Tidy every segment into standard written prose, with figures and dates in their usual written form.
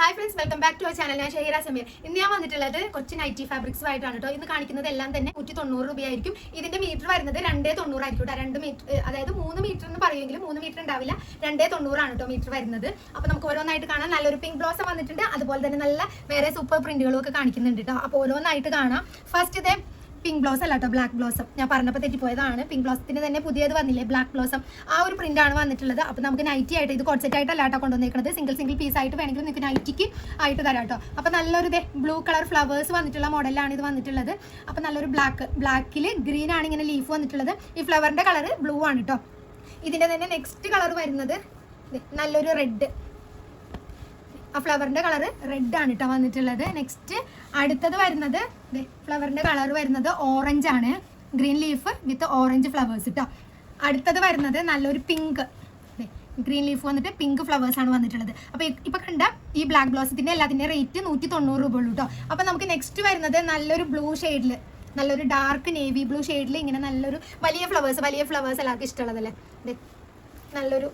Hi friends, welcome back to our channel. ഞാൻ ഷഹീറ സമീർ. ഇന്ന് ഞാൻ വന്നിട്ടുള്ളത് കുറച്ച് നൈറ്റി ഫാബ്രിക്സ് ആയിട്ടാണ് കേട്ടോ. ഇന്ന് കാണിക്കുന്നത് എല്ലാം തന്നെ 190 രൂപയായിരിക്കും. ഇതിന്റെ മീറ്റർ വരുന്നത് 290 ആയിരിക്കും കേട്ടോ. 2 മീറ്റർ, അതായത് 3 മീറ്റർ എന്ന് പറയുമെങ്കിലും 3 മീറ്റർ ഉണ്ടാവില്ല, 290 ആണ് കേട്ടോ മീറ്റർ വരുന്നത്. അപ്പൊ നമുക്ക് ഓരോന്നായിട്ട് കാണാം. നല്ലൊരു പിങ്ക് ബ്ലൗസ് വന്നിട്ടുണ്ട്, അതുപോലെ തന്നെ നല്ല വേറെ സൂപ്പർ പ്രിന്റുകളും ഒക്കെ കാണിക്കുന്നുണ്ട് കേട്ടോ. അപ്പോൾ ഓരോന്നായിട്ട് കാണാം. ഫസ്റ്റ് ഇതേ പിങ്ക് ബ്ലൗസ് അല്ല കേട്ടോ, ബ്ലാക്ക് ബ്ലൗസം. ഞാൻ പറഞ്ഞപ്പോൾ തെറ്റിപ്പോയതാണ്. പിങ്ക് ബ്ലൗസത്തിന് തന്നെ പുതിയത് വന്നില്ലേ, ബ്ലാക്ക് ബ്ലൗസം. ആ ഒരു പ്രിന്റ് ആണ് വന്നിട്ടുള്ളത്. അപ്പോൾ നമുക്ക് നൈറ്റി ആയിട്ട്, ഇത് കോട്ട് സെറ്റ് ആയിട്ടല്ല കേട്ടോ കൊണ്ടുവന്നിരിക്കുന്നത്, സിംഗിൾ പീസ് ആയിട്ട് വേണമെങ്കിൽ നിങ്ങൾക്ക് നൈറ്റിക്ക് ആയിട്ട് തരാം കേട്ടോ. അപ്പോൾ നല്ലൊരു ബ്ലൂ കളർ ഫ്ലവേഴ്സ് വന്നിട്ടുള്ള മോഡലാണ് ഇത് വന്നിട്ടുള്ളത്. അപ്പോൾ നല്ലൊരു ബ്ലാക്കിൽ ഗ്രീൻ ആണ് ഇങ്ങനെ ലീഫ് വന്നിട്ടുള്ളത്. ഈ ഫ്ലവറിന്റെ കളർ ബ്ലൂ ആണ് കേട്ടോ. ഇതിന്റെ തന്നെ നെക്സ്റ്റ് കളർ വരുന്നത് നല്ലൊരു റെഡ്, ആ ഫ്ലവറിന്റെ കളർ റെഡ് ആണ് കേട്ടോ വന്നിട്ടുള്ളത്. നെക്സ്റ്റ് അടുത്തത് വരുന്നത് ഫ്ലവറിന്റെ കളർ വരുന്നത് ഓറഞ്ച് ആണ്, ഗ്രീൻ ലീഫ് വിത്ത് ഓറഞ്ച് ഫ്ലവേഴ്സ് കേട്ടോ. അടുത്തത് വരുന്നത് നല്ലൊരു പിങ്ക്, ഗ്രീൻ ലീഫ് വന്നിട്ട് പിങ്ക് ഫ്ലവേഴ്സ് ആണ് വന്നിട്ടുള്ളത്. അപ്പോൾ ഇപ്പൊ കണ്ട ഈ ബ്ലാക്ക് ബ്ലൗസത്തിന്റെ എല്ലാത്തിന്റെ റേറ്റ് 190 രൂപ ഉള്ളൂ കേട്ടോ. അപ്പോൾ നമുക്ക് നെക്സ്റ്റ് വരുന്നത് നല്ലൊരു ബ്ലൂ ഷെയ്ഡിൽ, നല്ലൊരു ഡാർക്ക് നേവി ബ്ലൂ ഷെയ്ഡിൽ ഇങ്ങനെ നല്ലൊരു വലിയ ഫ്ലവേഴ്സ് എല്ലാവർക്കും ഇഷ്ടമുള്ളതല്ലേ. നല്ലൊരു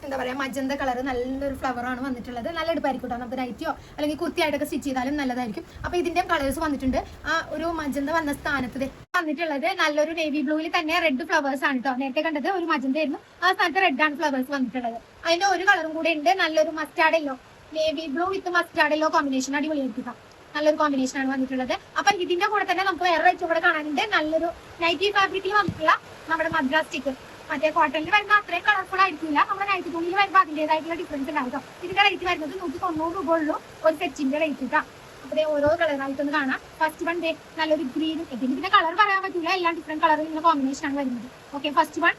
എന്താ പറയുക, മജന്ത കളർ നല്ലൊരു ഫ്ലവർ ആണ് വന്നിട്ടുള്ളത്. നല്ല എടുപ്പായിരിക്കും കേട്ടോ. നമുക്ക് നൈറ്റിയോ അല്ലെങ്കിൽ കുർത്തിയായിട്ടൊക്കെ സ്റ്റിച്ച് ചെയ്താലും നല്ലതായിരിക്കും. അപ്പോൾ ഇതിന്റെ കളേഴ്സ് വന്നിട്ടുണ്ട്. ആ ഒരു മജന്ത വന്ന സ്ഥാനത്ത് വന്നിട്ടുള്ളത് നല്ലൊരു നേവി ബ്ലൂവിൽ തന്നെ റെഡ് ഫ്ലവേഴ്സ് ആണ് കേട്ടോ. നേരത്തെ കണ്ടത് ഒരു മജന്ത ആയിരുന്നു, ആ സ്ഥാനത്ത് റെഡ് ആണ് ഫ്ലവേഴ്സ് വന്നിട്ടുള്ളത്. അതിന്റെ ഒരു കളറും കൂടെ ഉണ്ട്, നല്ലൊരു മസ്റ്റാർഡ് യെല്ലോ, നേവി ബ്ലൂ വിത്ത് മസ്റ്റാർഡ് യെല്ലോ കോമ്പിനേഷൻ. അടിപൊളിയായിരിക്കും, നല്ലൊരു കോമ്പിനേഷൻ ആണ് വന്നിട്ടുള്ളത്. അപ്പൊ ഇതിന്റെ കൂടെ തന്നെ നമുക്ക് വേറെ ഐറ്റം കൂടെ കാണാനുണ്ട്. നല്ലൊരു നൈറ്റി ഫാബ്രിക്കിൽ വന്നിട്ടുള്ള നമ്മുടെ മദ്രാസ് സ്റ്റിക്ക്. മറ്റേ കോട്ടണിൽ വരുന്ന അത്രയും കളർഫുൾ ആയിരിക്കില്ല, നമ്മുടെ നൈറ്റി തുണിയിൽ വരുമ്പോൾ അതിൻ്റെതായിട്ടുള്ള ഡിഫറൻസ് ഉണ്ടാവും. ഇതിന്റെ റേറ്റ് വരുന്നത് 190 രൂപ ഉള്ളൂ ഒരു സെറ്റിന്റെ റേറ്റ് കേട്ടോ. അപ്പൊ ഓരോ കളറായിട്ടൊന്ന് കാണാം. ഫസ്റ്റ് വൺ നല്ലൊരു ഗ്രീൻ, ഇതിന്റെ കളർ പറയാൻ പറ്റില്ല, എല്ലാം ഡിഫറെന്റ് കളർ ഇങ്ങനെ കോമ്പിനേഷൻ ആണ് വരുന്നത്. Okay, first one,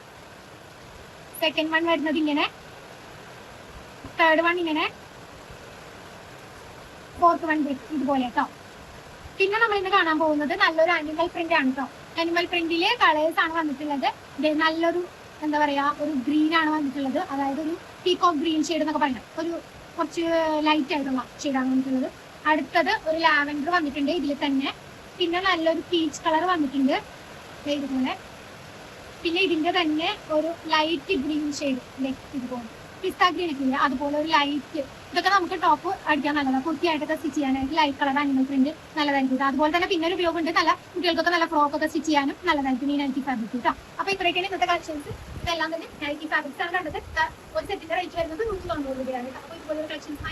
second one വരുന്നത് ഇങ്ങനെ, തേർഡ് വൺ ഇങ്ങനെ, ഫോർത്ത് വൺ ഇതുപോലെ കേട്ടോ. പിന്നെ നമ്മൾ ഇന്ന് കാണാൻ പോകുന്നത് നല്ലൊരു അനിമൽ പ്രിന്റ് ആണ് കേട്ടോ. അനിമൽ പ്രിന്റിലെ കളേഴ്സ് ആണ് വന്നിട്ടുള്ളത്. നല്ലൊരു എന്താ പറയാ, ഒരു ഗ്രീൻ ആണ് വന്നിട്ടുള്ളത്, അതായത് ഒരു പീകോക്ക് ഗ്രീൻ ഷെയ്ഡ് എന്നൊക്കെ പറയാം, ഒരു കുറച്ച് ലൈറ്റ് ആയിട്ടുള്ള ഷെയ്ഡാണ് വന്നിട്ടുള്ളത്. അടുത്തത് ഒരു ലാവൻഡർ വന്നിട്ടുണ്ട് ഇതിൽ തന്നെ. പിന്നെ നല്ലൊരു പീച്ച് കളർ വന്നിട്ടുണ്ട് ഇതുപോലെ. പിന്നെ ഇതിന്റെ തന്നെ ഒരു ലൈറ്റ് ഗ്രീൻ ഷെയ്ഡ് ഇതുപോലെ, പിസ്ത ഗ്രീൻ ഒക്കെ ഇല്ല, അതുപോലെ ഒരു ലൈറ്റ്. ഇതൊക്കെ നമുക്ക് ടോപ്പ് അടിക്കാൻ നല്ലതാണ്, കുർത്തിയായിട്ടൊക്കെ സ്റ്റിച്ച് ചെയ്യാനായിട്ട് ലൈറ്റ് കളർ അനിമൽ പ്രിന്റ് നല്ലതായിരിക്കും. അതുപോലെ തന്നെ പിന്നെ ഒരു ഉപയോഗമുണ്ട്, നല്ല കുട്ടികൾക്കൊക്കെ നല്ല ഫ്രോക്ക് ഒക്കെ സ്റ്റിച്ച് ചെയ്യാനും നല്ലതായിരിക്കും ഈ നൈറ്റി ഫാബ്രിക് കേട്ടോ. അപ്പൊ ഇത്രയൊക്കെയാണ് ഇന്നത്തെ കളക്ഷൻസ്. ഇതെല്ലാം തന്നെ നൈറ്റി ഫാബ്രിക്സ് ആണ് കണ്ടത്. ഒരു സെറ്റിന്റെ റേറ്റ് വരുന്നത് 190 രൂപയാണ്. അപ്പൊ ഇതുപോലെ കളക്ഷൻസ്